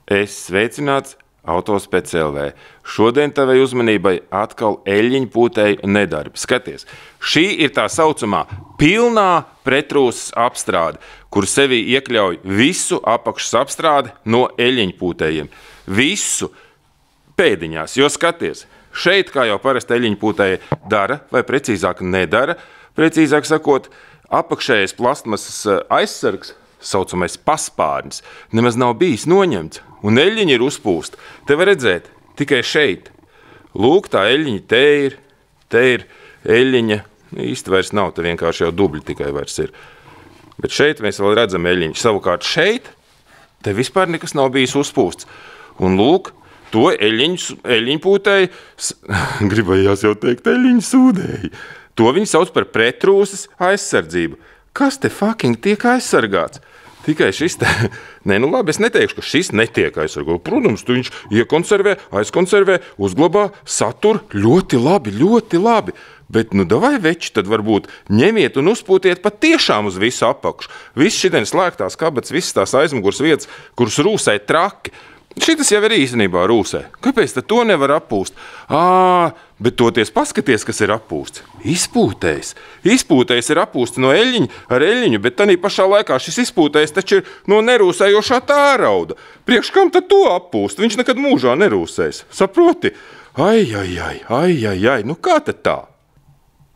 Es sveicināts Autospec LV. Šodien tavai uzmanībai atkal eļļiņpūtēju nedarbi. Skaties, šī ir tā saucamā pilnā pretrūsas apstrāde, kur sevī iekļauj visu apakšas apstrādi no eļļiņpūtējiem. Visu pēdiņās, jo skaties, šeit, kā jau parasti eļļiņpūtēji dara, vai precīzāk nedara, precīzāk sakot, apakšējais plastmasas aizsargs, saucamais paspārnis, nemaz nav bijis noņemts, un eļļiņa ir uzpūsta. Te var redzēt, tikai šeit. Lūk, tā eļļiņa te ir eļļiņa, īsti vairs nav, te vienkārši jau dubļi tikai vairs ir. Bet šeit mēs vēl redzam eļļiņu. Savukārt šeit, te vispār nekas nav bijis uzpūsts. Un lūk, to eļļiņpūtēji, gribējās jau teikt, eļļiņu sūdēji. To viņi sauc par pretrūsas aizsardzību. Kas te fucking tiek aizsargāts? Tikai šis te... Nē, nu labi, es neteikšu, ka šis netiek aizsargāts. Protams, tu viņš iekonservē, aizkonservē, uzglabā, satur ļoti labi, ļoti labi. Bet, nu, davai veči, tad varbūt ņemiet un uzpūtiet pat tiešām uz visu apakšu. Viss šitien slēgtās kabats, visas tās aizmugurs vietas, kuras rūsē traki. Šitas jau ir īstenībā rūsē. Kāpēc tad to nevar appūst? Bet toties paskaties, kas ir appūsts. Izpūtējs. Izpūtējs ir appūsts no eļļiņa ar eļļiņu, bet tanī pašā laikā šis izpūtējs taču ir no nerūsējošā tārauda. Priekš kam tad to appūst? Viņš nekad mūžā nerūsēs. Saproti? Ai, nu kā tad tā?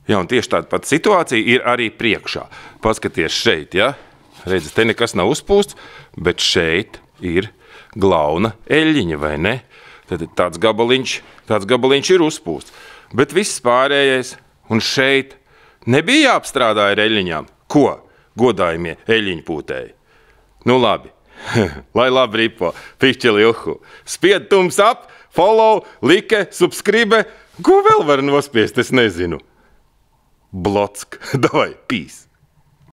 Jā, un tieši tāda pat situācija ir arī priekšā. Paskaties šeit, ja? Redzi, te nekas nav uzpūsts, bet šeit ir glauna eļļiņa, vai ne? Tad tāds gabaliņš ir uzpūsts. Bet viss pārējais, un šeit nebija jāapstrādā ar eļļiņām. Ko? Godājumie eļļiņpūtēji. Nu labi, lai labi ripo, pišķeli uhu. Spied thumbs up, follow, like, subscribe. Ko vēl var nospiest, es nezinu. Blotsk. Davai, peace.